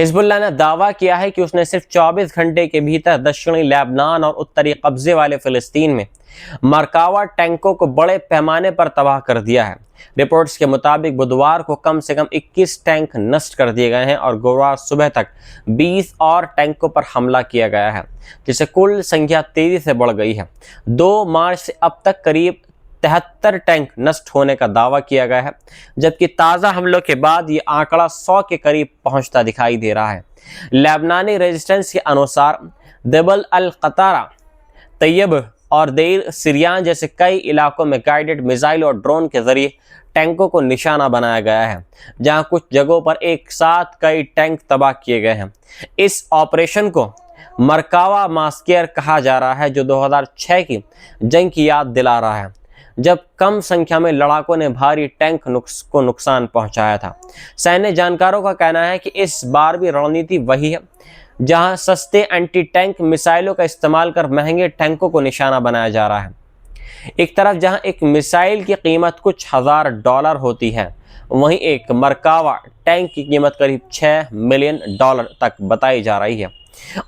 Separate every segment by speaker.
Speaker 1: Hezbollah ने दावा किया है कि उसने सिर्फ 24 घंटे के भीतर दक्षिणी लेबनान और उत्तरी कब्जे वाले फिलिस्तीन में मरकावा टैंकों को बड़े पैमाने पर तबाह कर दिया है। रिपोर्ट्स के मुताबिक बुधवार को कम से कम 21 टैंक नष्ट कर दिए गए हैं और गुरुवार सुबह तक 20 और टैंकों पर हमला किया गया है, जिससे कुल संख्या तेजी से बढ़ गई है। 2 मार्च से अब तक करीब 73 टैंक नष्ट होने का दावा किया गया है, जबकि ताज़ा हमलों के बाद ये आंकड़ा 100 के करीब पहुंचता दिखाई दे रहा है। लेबनानी रेजिस्टेंस के अनुसार देबल अल कतारा, तैयब और देर सिरियान जैसे कई इलाकों में गाइडेड मिसाइल और ड्रोन के जरिए टैंकों को निशाना बनाया गया है, जहां कुछ जगहों पर एक साथ कई टैंक तबाह किए गए हैं। इस ऑपरेशन को मरकावा मास्केर कहा जा रहा है, जो 2006 की जंग की याद दिला रहा है, जब कम संख्या में लड़ाकों ने भारी टैंक को नुकसान पहुंचाया था। सैन्य जानकारों का कहना है कि इस बार भी रणनीति वही है, जहां सस्ते एंटी टैंक मिसाइलों का इस्तेमाल कर महंगे टैंकों को निशाना बनाया जा रहा है। एक तरफ जहां एक मिसाइल की कीमत कुछ $1000 होती है, वहीं एक मरकावा टैंक की कीमत करीब $6 मिलियन तक बताई जा रही है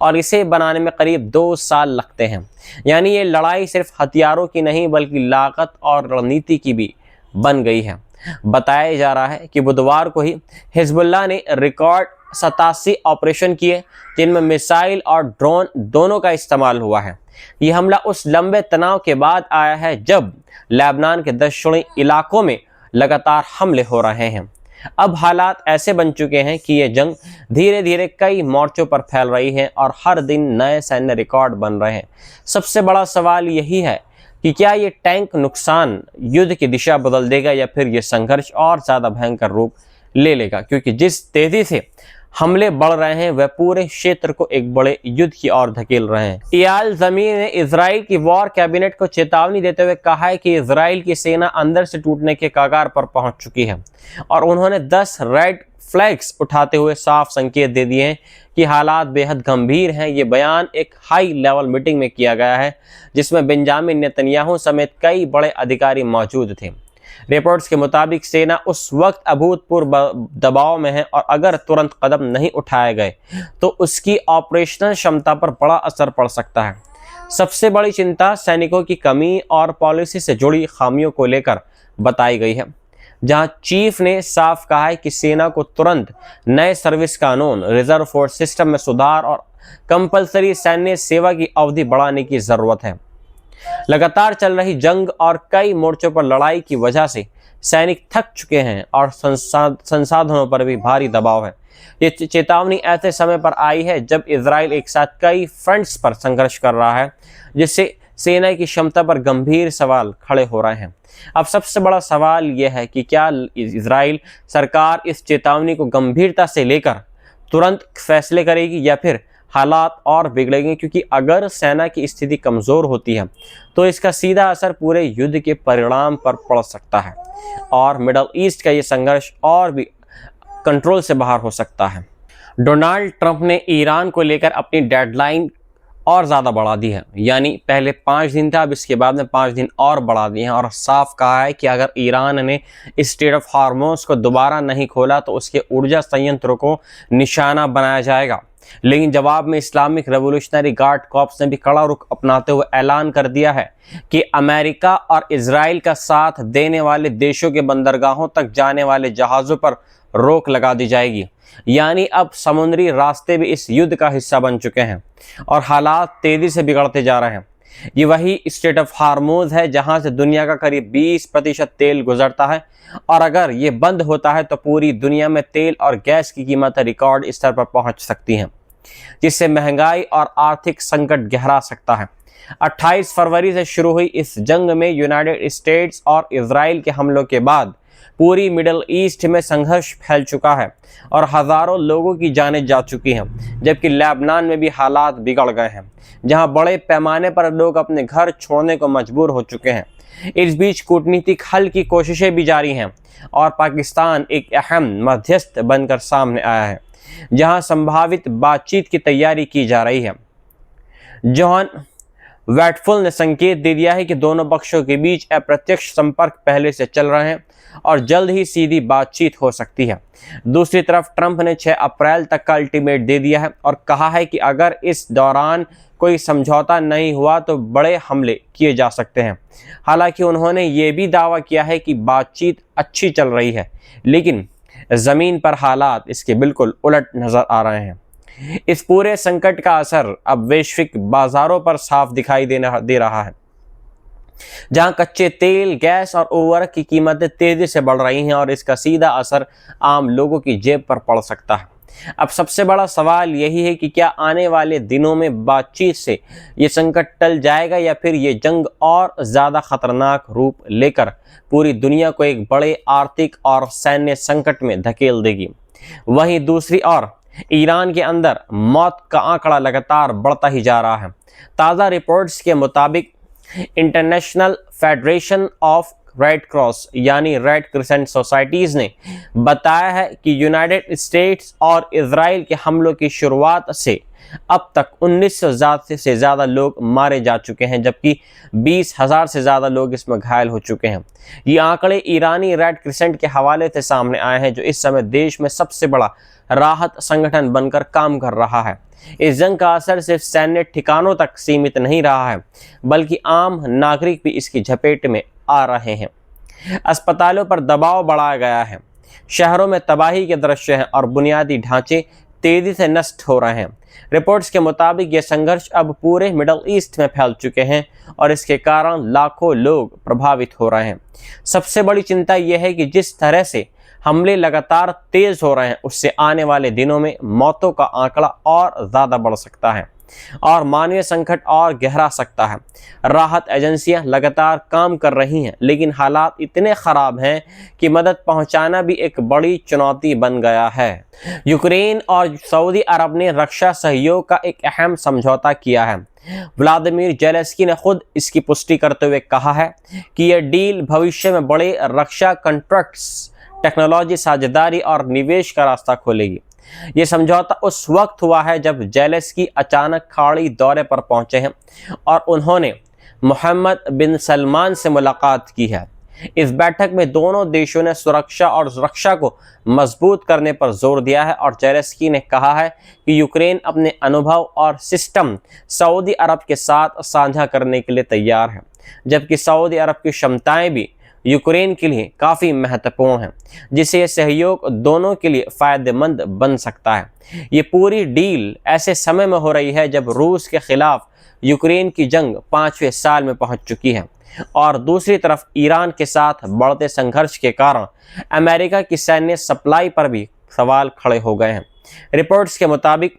Speaker 1: और इसे बनाने में करीब 2 साल लगते हैं। यानी ये लड़ाई सिर्फ हथियारों की नहीं बल्कि लागत और रणनीति की भी बन गई है। बताया जा रहा है कि बुधवार को ही हिजबुल्लाह ने रिकॉर्ड 87 ऑपरेशन किए, जिनमें मिसाइल और ड्रोन दोनों का इस्तेमाल हुआ है। ये हमला उस लंबे तनाव के बाद आया है जब लेबनान के दक्षिणी इलाकों में लगातार हमले हो रहे हैं। अब हालात ऐसे बन चुके हैं कि ये जंग धीरे धीरे कई मोर्चों पर फैल रही है और हर दिन नए सैन्य रिकॉर्ड बन रहे हैं। सबसे बड़ा सवाल यही है कि क्या ये टैंक नुकसान युद्ध की दिशा बदल देगा या फिर ये संघर्ष और ज़्यादा भयंकर रूप ले लेगा, क्योंकि जिस तेजी से हमले बढ़ रहे हैं वह पूरे क्षेत्र को एक बड़े युद्ध की ओर धकेल रहे हैं। इयाल ज़मीर ने इजराइल की वॉर कैबिनेट को चेतावनी देते हुए कहा है कि इजराइल की सेना अंदर से टूटने के कगार पर पहुंच चुकी है और उन्होंने 10 रेड फ्लैग्स उठाते हुए साफ संकेत दे दिए हैं कि हालात बेहद गंभीर हैं। ये बयान एक हाई लेवल मीटिंग में किया गया है, जिसमें बेंजामिन नेतन्याहू समेत कई बड़े अधिकारी मौजूद थे। रिपोर्ट्स के मुताबिक सेना उस वक्त अभूतपूर्व दबाव में है और अगर तुरंत कदम नहीं उठाए गए तो उसकी ऑपरेशनल क्षमता पर बड़ा असर पड़ सकता है। सबसे बड़ी चिंता सैनिकों की कमी और पॉलिसी से जुड़ी खामियों को लेकर बताई गई है, जहां चीफ ने साफ कहा है कि सेना को तुरंत नए सर्विस कानून, रिजर्व फोर्स सिस्टम में सुधार और कंपलसरी सैन्य सेवा की अवधि बढ़ाने की जरूरत है। लगातार चल रही जंग और कई मोर्चों पर लड़ाई की वजह से सैनिक थक चुके हैं और संसाधनों पर भी भारी दबाव है। ये चेतावनी ऐसे समय पर आई है जब इजराइल एक साथ कई फ्रंट्स पर संघर्ष कर रहा है, जिससे सेना की क्षमता पर गंभीर सवाल खड़े हो रहे हैं। अब सबसे बड़ा सवाल यह है कि क्या इजराइल सरकार इस चेतावनी को गंभीरता से लेकर तुरंत फैसले करेगी या फिर हालात और बिगड़ेंगे, क्योंकि अगर सेना की स्थिति कमज़ोर होती है तो इसका सीधा असर पूरे युद्ध के परिणाम पर पड़ सकता है और मिडल ईस्ट का ये संघर्ष और भी कंट्रोल से बाहर हो सकता है। डोनाल्ड ट्रंप ने ईरान को लेकर अपनी डेडलाइन और ज़्यादा बढ़ा दी है, यानी पहले 5 दिन था, अब इसके बाद में 5 दिन और बढ़ा दिए हैं और साफ कहा है कि अगर ईरान ने स्ट्रेट ऑफ हार्मोज को दोबारा नहीं खोला तो उसके ऊर्जा संयंत्रों को निशाना बनाया जाएगा। लेकिन जवाब में इस्लामिक रेवोल्यूशनरी गार्ड कॉर्प्स ने भी कड़ा रुख अपनाते हुए ऐलान कर दिया है कि अमेरिका और इजराइल का साथ देने वाले देशों के बंदरगाहों तक जाने वाले जहाज़ों पर रोक लगा दी जाएगी। यानी अब समुद्री रास्ते भी इस युद्ध का हिस्सा बन चुके हैं और हालात तेजी से बिगड़ते जा रहे हैं। ये वही स्ट्रेट ऑफ हार्मोज है जहां से दुनिया का करीब 20% तेल गुजरता है और अगर ये बंद होता है तो पूरी दुनिया में तेल और गैस की कीमत रिकॉर्ड स्तर पर पहुंच सकती हैं, जिससे महंगाई और आर्थिक संकट गहरा सकता है। 28 फरवरी से शुरू हुई इस जंग में यूनाइटेड स्टेट्स और इजराइल के हमलों के बाद पूरी मिडल ईस्ट में संघर्ष फैल चुका है और हज़ारों लोगों की जानें जा चुकी हैं, जबकि लेबनान में भी हालात बिगड़ गए हैं, जहां बड़े पैमाने पर लोग अपने घर छोड़ने को मजबूर हो चुके हैं। इस बीच कूटनीतिक हल की कोशिशें भी जारी हैं और पाकिस्तान एक अहम मध्यस्थ बनकर सामने आया है, जहां संभावित बातचीत की तैयारी की जा रही है। जॉन वैटफुल ने संकेत दे दिया है कि दोनों पक्षों के बीच अप्रत्यक्ष संपर्क पहले से चल रहे हैं और जल्द ही सीधी बातचीत हो सकती है। दूसरी तरफ ट्रंप ने 6 अप्रैल तक का अल्टीमेट दे दिया है और कहा है कि अगर इस दौरान कोई समझौता नहीं हुआ तो बड़े हमले किए जा सकते हैं। हालांकि उन्होंने ये भी दावा किया है कि बातचीत अच्छी चल रही है, लेकिन ज़मीन पर हालात इसके बिल्कुल उलट नज़र आ रहे हैं। इस पूरे संकट का असर अब वैश्विक बाजारों पर साफ दिखाई दे रहा है, जहां कच्चे तेल, गैस और उर्वरक की कीमतें तेजी से बढ़ रही हैं और इसका सीधा असर आम लोगों की जेब पर पड़ सकता है। अब सबसे बड़ा सवाल यही है कि क्या आने वाले दिनों में बातचीत से ये संकट टल जाएगा या फिर ये जंग और ज़्यादा खतरनाक रूप लेकर पूरी दुनिया को एक बड़े आर्थिक और सैन्य संकट में धकेल देगी। वहीं दूसरी ओर ईरान के अंदर मौत का आंकड़ा लगातार बढ़ता ही जा रहा है। ताज़ा रिपोर्ट्स के मुताबिक international federation of red cross यानी रेड क्रिसेंट सोसाइटीज़ ने बताया है कि यूनाइटेड स्टेट्स और इजराइल के हमलों की शुरुआत से अब तक 1900 से ज़्यादा लोग मारे जा चुके हैं, जबकि 20,000 से ज़्यादा लोग इसमें घायल हो चुके हैं। ये आंकड़े ईरानी रेड क्रिसेंट के हवाले से सामने आए हैं, जो इस समय देश में सबसे बड़ा राहत संगठन बनकर काम कर रहा है। इस जंग का असर सिर्फ सैन्य ठिकानों तक सीमित नहीं रहा है, बल्कि आम नागरिक भी इसकी झपेट में आ रहे हैं। अस्पतालों पर दबाव बढ़ाया गया है, शहरों में तबाही के दृश्य हैं और बुनियादी ढांचे तेजी से नष्ट हो रहे हैं। रिपोर्ट्स के मुताबिक ये संघर्ष अब पूरे मिडल ईस्ट में फैल चुके हैं और इसके कारण लाखों लोग प्रभावित हो रहे हैं। सबसे बड़ी चिंता यह है कि जिस तरह से हमले लगातार तेज हो रहे हैं, उससे आने वाले दिनों में मौतों का आंकड़ा और ज़्यादा बढ़ सकता है और मानवीय संकट और गहरा सकता है। राहत एजेंसियां लगातार काम कर रही हैं, लेकिन हालात इतने ख़राब हैं कि मदद पहुंचाना भी एक बड़ी चुनौती बन गया है। यूक्रेन और सऊदी अरब ने रक्षा सहयोग का एक अहम समझौता किया है। व्लादिमीर जेलेंस्की ने खुद इसकी पुष्टि करते हुए कहा है कि यह डील भविष्य में बड़े रक्षा कॉन्ट्रैक्ट्स, टेक्नोलॉजी साझेदारी और निवेश का रास्ता खोलेगी। ये समझौता उस वक्त हुआ है जब जेलेंस्की अचानक खाड़ी दौरे पर पहुंचे हैं और उन्होंने मोहम्मद बिन सलमान से मुलाकात की है। इस बैठक में दोनों देशों ने सुरक्षा और रक्षा को मजबूत करने पर जोर दिया है और जेलेंस्की ने कहा है कि यूक्रेन अपने अनुभव और सिस्टम सऊदी अरब के साथ साझा करने के लिए तैयार है, जबकि सऊदी अरब की क्षमताएं भी यूक्रेन के लिए काफ़ी महत्वपूर्ण है, जिससे यह सहयोग दोनों के लिए फ़ायदेमंद बन सकता है। ये पूरी डील ऐसे समय में हो रही है जब रूस के खिलाफ यूक्रेन की जंग 5वें साल में पहुंच चुकी है और दूसरी तरफ ईरान के साथ बढ़ते संघर्ष के कारण अमेरिका की सैन्य सप्लाई पर भी सवाल खड़े हो गए हैं। रिपोर्ट्स के मुताबिक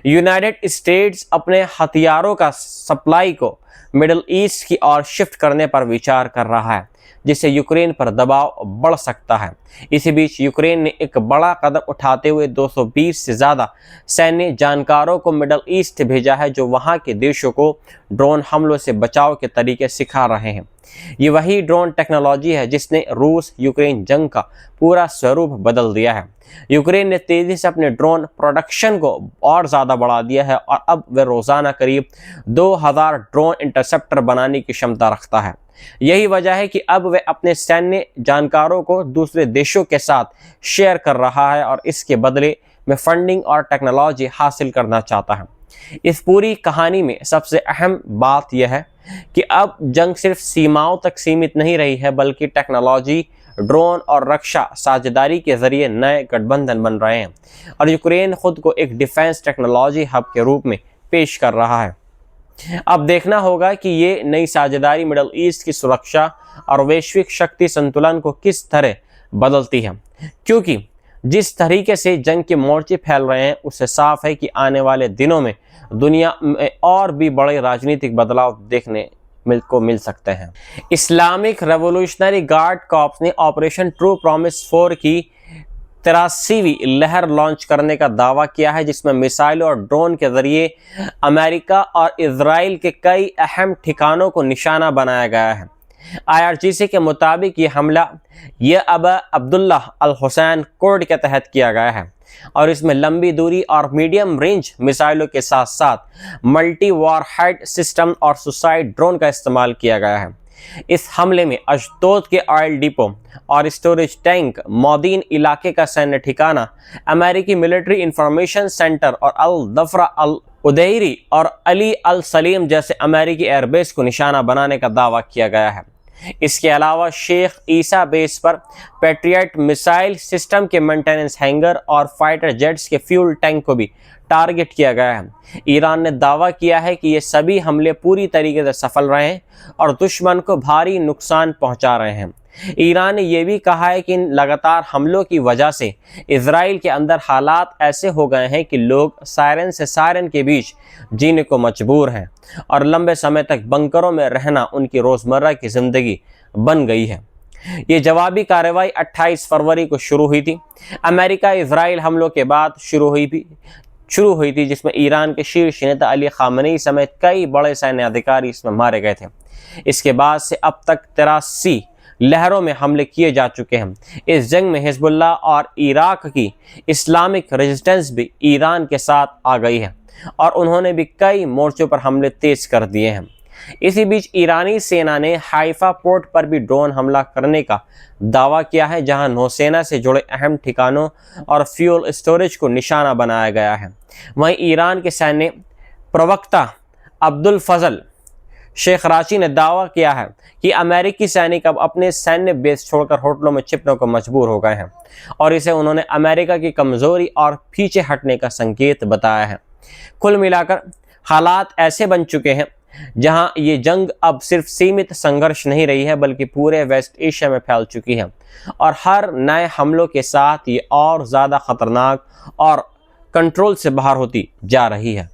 Speaker 1: यूनाइटेड स्टेट्स अपने हथियारों का सप्लाई को मिडल ईस्ट की ओर शिफ्ट करने पर विचार कर रहा है, जिससे यूक्रेन पर दबाव बढ़ सकता है। इसी बीच यूक्रेन ने एक बड़ा कदम उठाते हुए 220 से ज़्यादा सैन्य जानकारों को मिडल ईस्ट भेजा है, जो वहां के देशों को ड्रोन हमलों से बचाव के तरीके सिखा रहे हैं। ये वही ड्रोन टेक्नोलॉजी है जिसने रूस यूक्रेन जंग का पूरा स्वरूप बदल दिया है। यूक्रेन ने तेज़ी से अपने ड्रोन प्रोडक्शन को और ज़्यादा बढ़ा दिया है और अब वह रोज़ाना करीब 2000 ड्रोन इंटरसेप्टर बनाने की क्षमता रखता है। यही वजह है कि अब वह अपने सैन्य जानकारों को दूसरे देशों के साथ शेयर कर रहा है और इसके बदले में फंडिंग और टेक्नोलॉजी हासिल करना चाहता है। इस पूरी कहानी में सबसे अहम बात यह है कि अब जंग सिर्फ सीमाओं तक सीमित नहीं रही है, बल्कि टेक्नोलॉजी, ड्रोन और रक्षा साझेदारी के जरिए नए गठबंधन बन रहे हैं और यूक्रेन खुद को एक डिफेंस टेक्नोलॉजी हब के रूप में पेश कर रहा है। अब देखना होगा कि ये नई साझेदारी मिडल ईस्ट की सुरक्षा और वैश्विक शक्ति संतुलन को किस तरह बदलती है, क्योंकि जिस तरीके से जंग के मोर्चे फैल रहे हैं उससे साफ है कि आने वाले दिनों में दुनिया में और भी बड़े राजनीतिक बदलाव देखने को मिल सकते हैं। इस्लामिक रेवोल्यूशनरी गार्ड कॉर्प्स ने ऑपरेशन ट्रू प्रॉमिस 4 की 83वीं लहर लॉन्च करने का दावा किया है, जिसमें मिसाइल और ड्रोन के जरिए अमेरिका और इजराइल के कई अहम ठिकानों को निशाना बनाया गया है। IRGC के मुताबिक ये हमला अबा अब्दुल्लाह अल हुसैन कोड के तहत किया गया है और इसमें लंबी दूरी और मीडियम रेंज मिसाइलों के साथ साथ मल्टी वॉरहेड सिस्टम और सुसाइड ड्रोन का इस्तेमाल किया गया है। इस हमले में अशदोद के ऑयल डिपो और स्टोरेज टैंक, मौदीन इलाके का सैन्य ठिकाना, अमेरिकी मिलिट्री इंफॉर्मेशन सेंटर और अल दफरा अल उदैरी और अली अल सलीम जैसे अमेरिकी एयरबेस को निशाना बनाने का दावा किया गया है। इसके अलावा शेख ईसा बेस पर पैट्रियट मिसाइल सिस्टम के मेंटेनेंस हैंगर और फाइटर जेट्स के फ्यूल टैंक को भी टारगेट किया गया है। ईरान ने दावा किया है कि ये सभी हमले पूरी तरीके से सफल रहे हैं और दुश्मन को भारी नुकसान पहुंचा रहे हैं। ईरान ने यह भी कहा है कि इन लगातार हमलों की वजह से इजराइल के अंदर हालात ऐसे हो गए हैं कि लोग सायरन से सायरन के बीच जीने को मजबूर हैं और लंबे समय तक बंकरों में रहना उनकी रोज़मर्रा की ज़िंदगी बन गई है। ये जवाबी कार्रवाई 28 फरवरी को शुरू हुई थी। अमेरिका इजराइल हमलों के बाद शुरू हुई थी जिसमें ईरान के शीर्ष नेता अली खामनेई समेत कई बड़े सैन्य अधिकारी इसमें मारे गए थे। इसके बाद से अब तक 83 लहरों में हमले किए जा चुके हैं। इस जंग में हिजबुल्लाह और इराक की इस्लामिक रेजिस्टेंस भी ईरान के साथ आ गई है और उन्होंने भी कई मोर्चों पर हमले तेज कर दिए हैं। इसी बीच ईरानी सेना ने हाइफा पोर्ट पर भी ड्रोन हमला करने का दावा किया है, जहां नौसेना से जुड़े अहम ठिकानों और फ्यूल स्टोरेज को निशाना बनाया गया है। वहीं ईरान के सैन्य प्रवक्ता अब्दुल फजल शेखराची ने दावा किया है कि अमेरिकी सैनिक अब अपने सैन्य बेस छोड़कर होटलों में छिपने को मजबूर हो गए हैं और इसे उन्होंने अमेरिका की कमजोरी और पीछे हटने का संकेत बताया है। कुल मिलाकर हालात ऐसे बन चुके हैं जहां ये जंग अब सिर्फ सीमित संघर्ष नहीं रही है बल्कि पूरे वेस्ट एशिया में फैल चुकी है और हर नए हमलों के साथ ये और ज़्यादा खतरनाक और कंट्रोल से बाहर होती जा रही है।